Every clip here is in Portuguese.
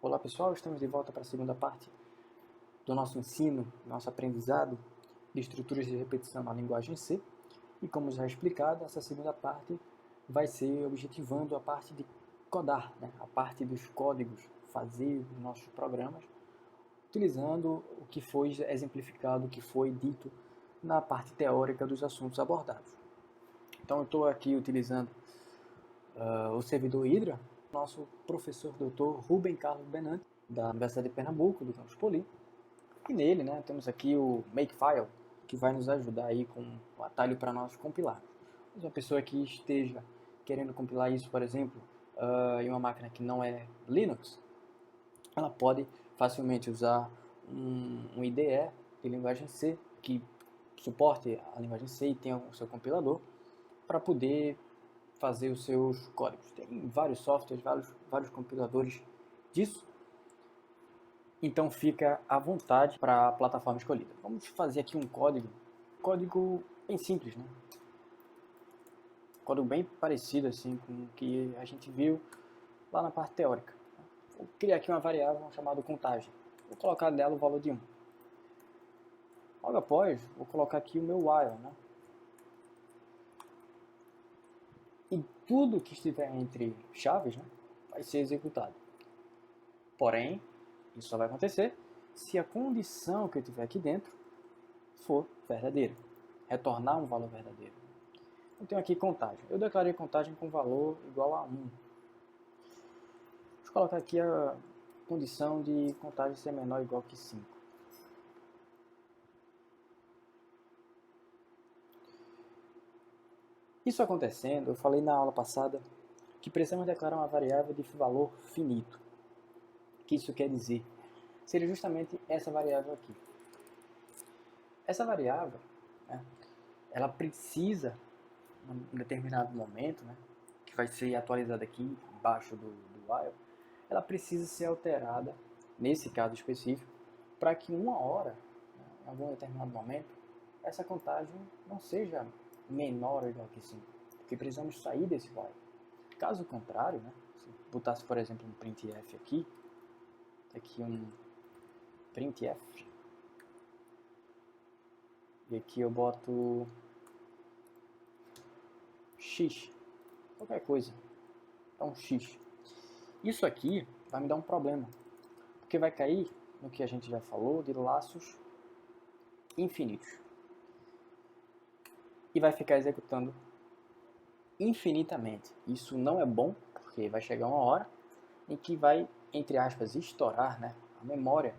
Olá pessoal, estamos de volta para a segunda parte do nosso ensino, nosso aprendizado de estruturas de repetição na linguagem C. E como já explicado, essa segunda parte vai ser objetivando a parte de codar, né? A parte dos códigos, fazer os nossos programas, utilizando o que foi exemplificado, o que foi dito na parte teórica dos assuntos abordados. Então eu estou aqui utilizando o servidor Hydra, nosso professor Dr. Rubem Carlos Benante, da Universidade de Pernambuco, do campus Poli. E nele, né, temos aqui o Makefile, que vai nos ajudar aí com o atalho para nós compilarmos. Mas uma pessoa que esteja querendo compilar isso, por exemplo, em uma máquina que não é Linux, ela pode facilmente usar um IDE de linguagem C, que suporte a linguagem C e tenha o seu compilador, para poder fazer os seus códigos. Tem vários softwares, vários compiladores disso. Então fica à vontade para a plataforma escolhida. Vamos fazer aqui um código bem simples, né? Código bem parecido assim com o que a gente viu lá na parte teórica. Vou criar aqui uma variável chamada contagem. Vou colocar nela o valor de 1. Logo após, vou colocar aqui o meu while, né? E tudo que estiver entre chaves, né, vai ser executado. Porém, isso só vai acontecer se a condição que eu tiver aqui dentro for verdadeira. Retornar um valor verdadeiro. Eu tenho aqui contagem. Eu declarei contagem com valor igual a 1. Vou colocar aqui a condição de contagem ser menor ou igual que 5. Isso acontecendo, eu falei na aula passada que precisamos declarar uma variável de valor finito. O que isso quer dizer? Seria justamente essa variável aqui. Essa variável, né, ela precisa, em um determinado momento, né, que vai ser atualizada aqui embaixo do while, ela precisa ser alterada, nesse caso específico, para que em uma hora, né, em algum determinado momento, essa contagem não seja menor ou igual que 5, porque precisamos sair desse while. Caso contrário, né, se botasse, por exemplo, um printf aqui um printf, e aqui eu boto x, qualquer coisa, é um x. Isso aqui vai me dar um problema, porque vai cair no que a gente já falou de laços infinitos. E vai ficar executando infinitamente. Isso não é bom, porque vai chegar uma hora em que vai, entre aspas, estourar, né, a memória.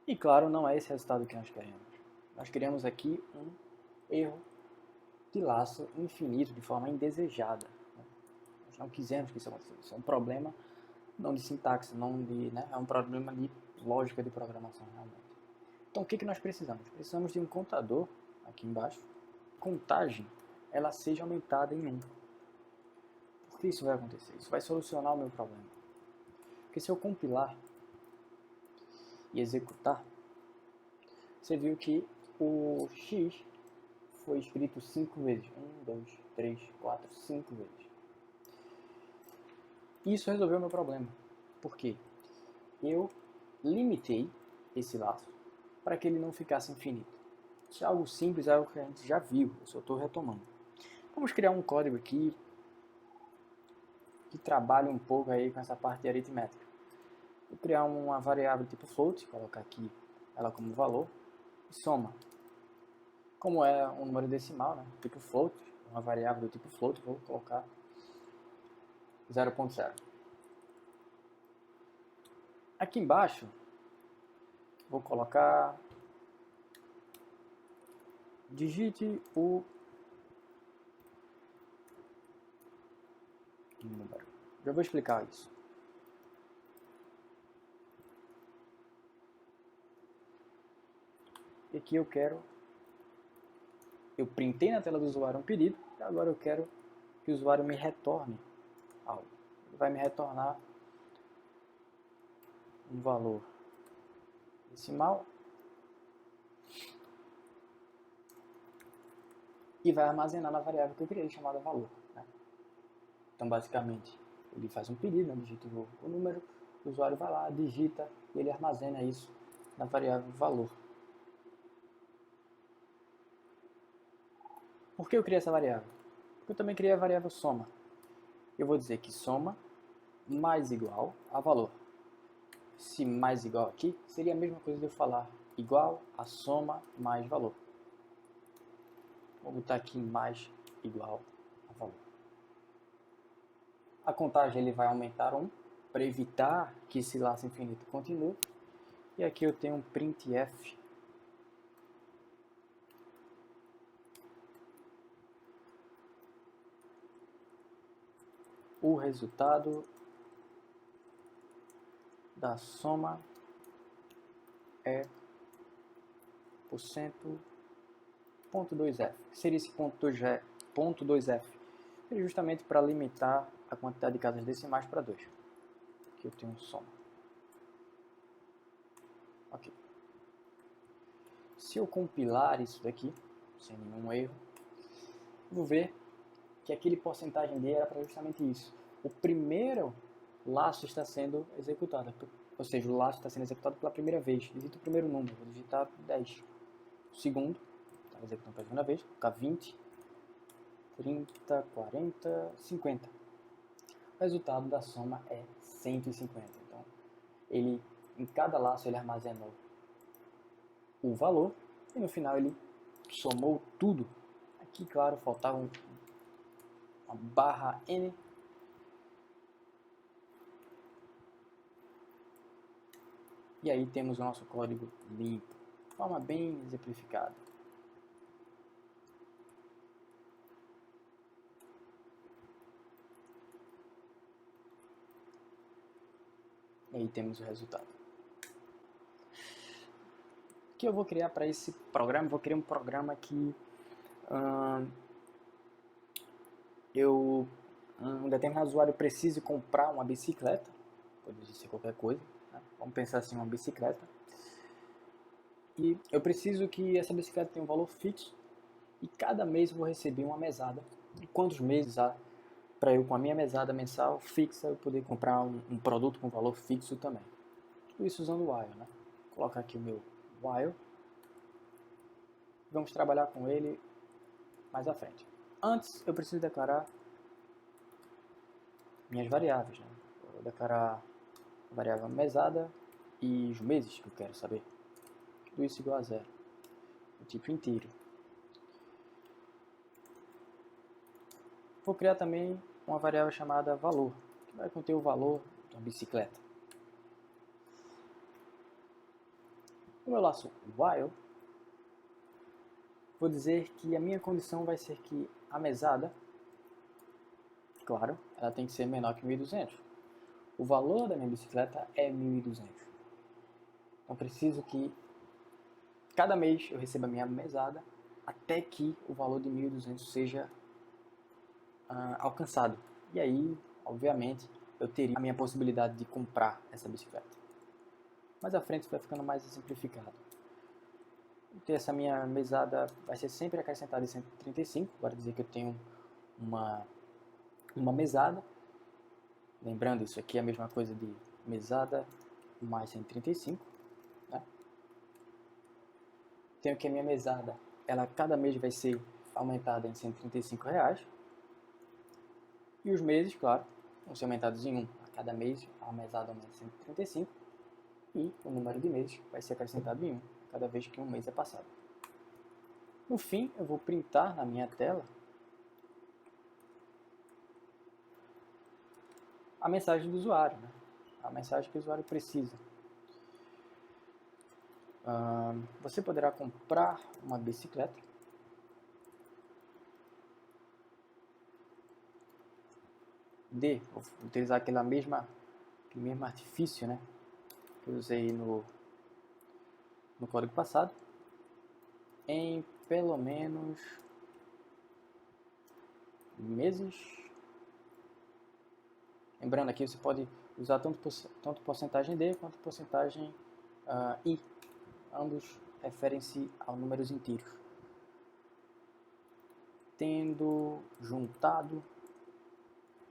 E claro, não é esse resultado que nós queremos. Nós queremos aqui um erro de laço infinito, de forma indesejada. Nós não quisemos que isso acontecesse. Isso é um problema não de sintaxe, não de, né, é um problema de lógica de programação realmente. Então o que nós precisamos? Precisamos de um contador aqui embaixo. Contagem, ela seja aumentada em 1. Por que isso vai acontecer? Isso vai solucionar o meu problema. Porque se eu compilar e executar, você viu que o x foi escrito 5 vezes. 1, 2, 3, 4, 5 vezes. Isso resolveu o meu problema. Por quê? Eu limitei esse laço para que ele não ficasse infinito. Isso é algo simples, é algo que a gente já viu, eu só estou retomando. Vamos criar um código aqui que trabalhe um pouco aí com essa parte de aritmética. Vou criar uma variável tipo float, colocar aqui ela como valor, e soma. Como é um número decimal, né, tipo float, uma variável do tipo float, vou colocar 0.0. Aqui embaixo, vou colocar, digite o número. Já vou explicar isso. E aqui eu printei na tela do usuário um pedido, e agora eu quero que o usuário me retorne algo. Ele vai me retornar um valor decimal e vai armazenar na variável que eu criei, chamada valor, né? Então, basicamente, ele faz um pedido, né? Digita o número, o usuário vai lá, digita e ele armazena isso na variável valor. Por que eu criei essa variável? Porque eu também criei a variável soma. Eu vou dizer que soma mais igual a valor. Se mais igual aqui, seria a mesma coisa de eu falar igual a soma mais valor. Vou botar aqui mais igual a valor. A contagem ele vai aumentar 1 para evitar que esse laço infinito continue. E aqui eu tenho um printf. O resultado da soma é %.2f. Que seria esse .2f? É justamente para limitar a quantidade de casas decimais para 2. Aqui eu tenho soma. Ok. Se eu compilar isso daqui, sem nenhum erro, vou ver que aquele porcentagem D era para justamente isso. O primeiro laço está sendo executado, ou seja, o laço está sendo executado pela primeira vez. Digita o primeiro número, vou digitar 10. O segundo, está executando pela segunda vez, vou colocar 20, 30, 40, 50. O resultado da soma é 150. Então, ele, em cada laço ele armazenou o valor e no final ele somou tudo. Aqui, claro, faltava uma barra N. E aí temos o nosso código limpo, de forma bem exemplificada. E aí temos o resultado. O que eu vou criar para esse programa? Vou criar um programa que um determinado usuário precise comprar uma bicicleta, pode ser qualquer coisa, né? Vamos pensar assim, uma bicicleta. E eu preciso que essa bicicleta tenha um valor fixo e cada mês eu vou receber uma mesada. E quantos meses há para eu, com a minha mesada mensal fixa, eu poder comprar um produto com valor fixo também. Tudo isso usando o while, né? Vou colocar aqui o meu while. Vamos trabalhar com ele mais à frente. Antes, eu preciso declarar minhas variáveis, né? Vou declarar a variável mesada e os meses que eu quero saber. Tudo isso igual a 0. O tipo inteiro. Vou criar também uma variável chamada valor, que vai conter o valor da bicicleta. No meu laço while, vou dizer que a minha condição vai ser que a mesada, claro, ela tem que ser menor que 1.200. O valor da minha bicicleta é 1.200. Então preciso que cada mês eu receba a minha mesada até que o valor de 1.200 seja alcançado. E aí, obviamente, eu teria a minha possibilidade de comprar essa bicicleta. Mais à frente vai ficando mais simplificado. Essa minha mesada vai ser sempre acrescentada em 135, para dizer que eu tenho uma mesada. Lembrando, isso aqui é a mesma coisa de mesada mais 135. Né? Tenho que a minha mesada, ela cada mês vai ser aumentada em R$135. E os meses, claro, vão ser aumentados em 1. A cada mês a mesada aumenta 135 e o número de meses vai ser acrescentado em 1 cada vez que um mês é passado. No fim, eu vou printar na minha tela a mensagem do usuário, né? A mensagem que o usuário precisa. Você poderá comprar uma bicicleta vou utilizar aquele mesmo artifício, né, que eu usei no código passado, em pelo menos meses. Lembrando aqui, você pode usar tanto porcentagem D quanto porcentagem I. Ambos referem-se a números inteiros. Tendo juntado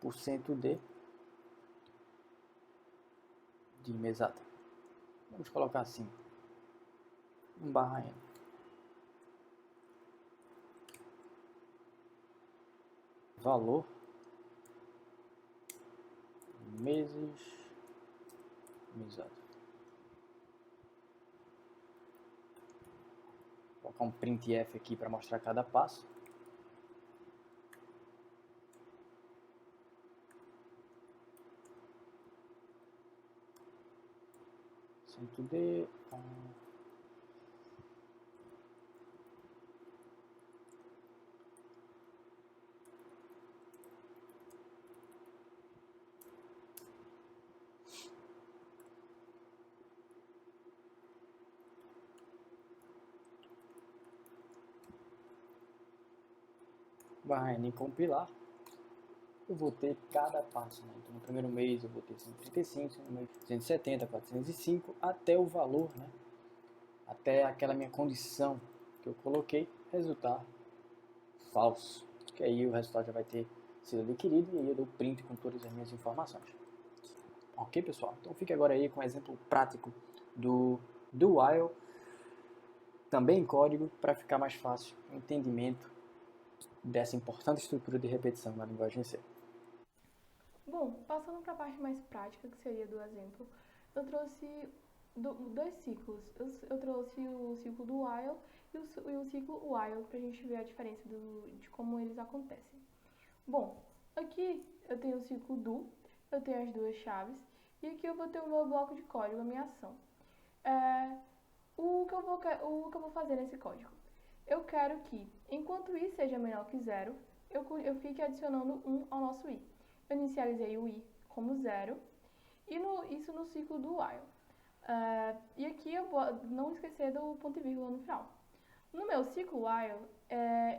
%D, de mesada. Vamos colocar assim, um barra N. Valor, meses, mesada. Vou colocar um printf aqui para mostrar cada passo. .d, barra N compilar, eu vou ter cada passo, né? Então, no primeiro mês eu vou ter 135, no mês 270, 405, até o valor, né? Até aquela minha condição que eu coloquei resultar falso, que aí o resultado já vai ter sido adquirido e aí eu dou print com todas as minhas informações. Ok, pessoal? Então fique agora aí com um exemplo prático do while, também em código, para ficar mais fácil o entendimento dessa importante estrutura de repetição na linguagem C. Bom, passando para a parte mais prática, que seria do exemplo, eu trouxe dois ciclos. Eu trouxe o ciclo do while e o ciclo while, para a gente ver a diferença de como eles acontecem. Bom, aqui eu tenho o ciclo do, eu tenho as duas chaves, e aqui eu vou ter o meu bloco de código, a minha ação. O que eu vou fazer nesse código? Eu quero que, enquanto i seja menor que 0, eu fique adicionando 1 ao nosso i. Eu inicializei o i como 0, e isso no ciclo do while. E aqui eu vou não esquecer do ponto e vírgula no final. No meu ciclo while,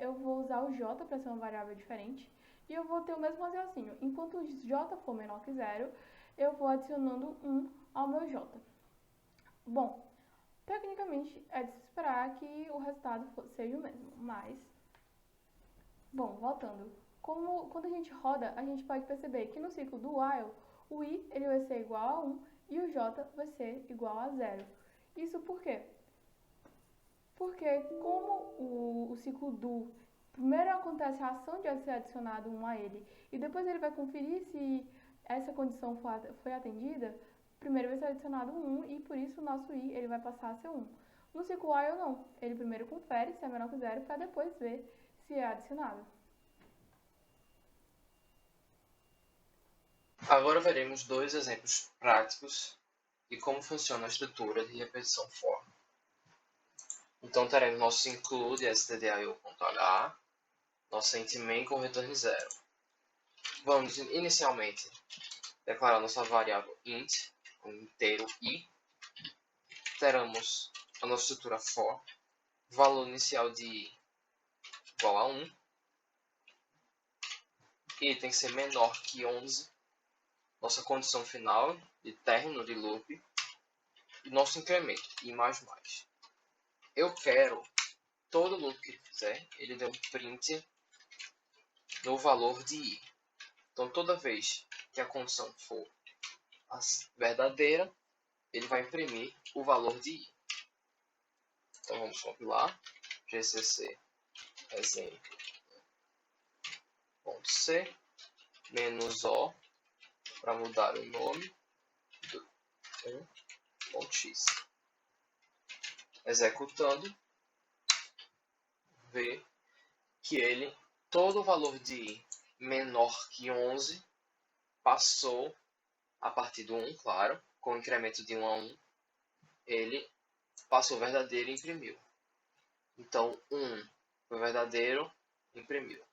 eu vou usar o j para ser uma variável diferente, e eu vou ter o mesmo raciocínio. Enquanto o j for menor que 0, eu vou adicionando 1 ao meu j. Bom, tecnicamente é de se esperar que o resultado seja o mesmo, mas... Bom, voltando. Quando a gente roda, a gente pode perceber que no ciclo do while, o i ele vai ser igual a 1 e o j vai ser igual a 0. Isso por quê? Porque como o ciclo do, primeiro acontece a ação de ser adicionado 1 a ele, e depois ele vai conferir se essa condição foi atendida, primeiro vai ser adicionado 1 e por isso o nosso i ele vai passar a ser 1. No ciclo while não, ele primeiro confere se é menor que 0 para depois ver se é adicionado. Agora veremos dois exemplos práticos de como funciona a estrutura de repetição for. Então teremos nosso include stdio.h, nosso int main com return 0. Vamos inicialmente declarar nossa variável int, com inteiro i. Teremos a nossa estrutura for, valor inicial de i igual a 1, i tem que ser menor que 11, nossa condição final de término de loop, e nosso incremento, i++. Eu quero todo loop que ele fizer, ele dê um print no valor de i. Então, toda vez que a condição for verdadeira, ele vai imprimir o valor de i. Então, vamos compilar. gcc exemplo.c -o para mudar o nome do 1.x. Executando, vê que todo o valor de i menor que 11 passou a partir do 1, claro, com o incremento de 1 a 1, ele passou verdadeiro e imprimiu. Então, 1 foi verdadeiro, imprimiu.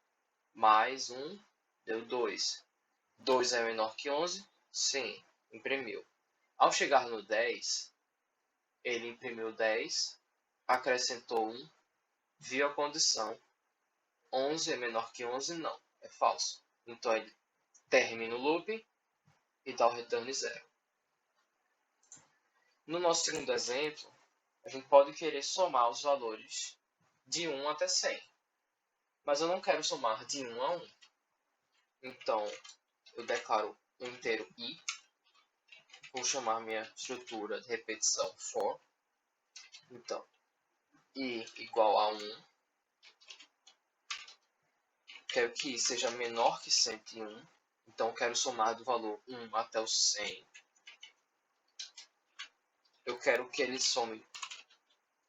Mais 1 deu 2. 2 é menor que 11? Sim, imprimiu. Ao chegar no 10, ele imprimiu 10, acrescentou 1, viu a condição. 11 é menor que 11? Não, é falso. Então, ele termina o loop e dá o return 0. No nosso segundo exemplo, a gente pode querer somar os valores de 1 até 100. Mas eu não quero somar de 1 a 1. Então, eu declaro o inteiro i vou chamar minha estrutura de repetição for. Então, i igual a 1. Quero que i seja menor que 101. Então, quero somar do valor 1 até o 100. Eu quero que ele some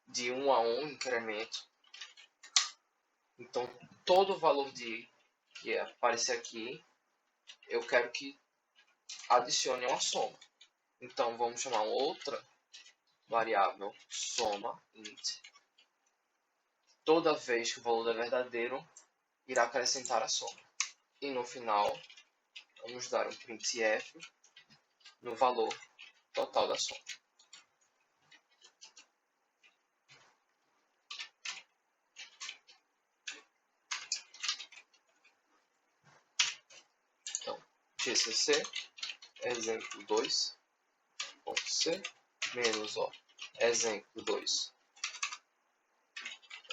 de 1 a 1 incremento. Então, todo o valor de i que aparecer aqui, eu quero que adicione uma soma. Então, vamos chamar outra variável soma int. Toda vez que o valor é verdadeiro, irá acrescentar a soma. E no final, vamos dar um printf no valor total da soma. Então, gcc exemplo 2 .c menos exemplo 2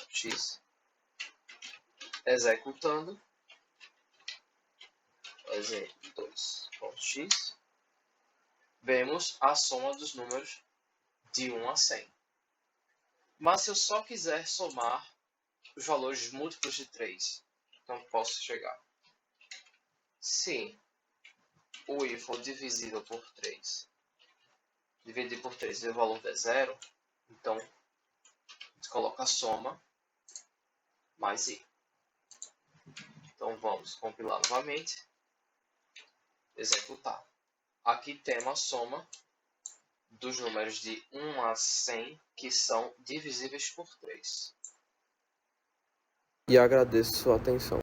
x executando exemplo 2.x, vemos a soma dos números de 1 a 100. Mas se eu só quiser somar os valores múltiplos de 3, então posso chegar. Se o i for divisível por 3, dividir por 3 e o valor der 0, então a gente coloca a soma mais i. Então vamos compilar novamente, executar. Aqui temos a soma dos números de 1 a 100 que são divisíveis por 3. E agradeço sua atenção.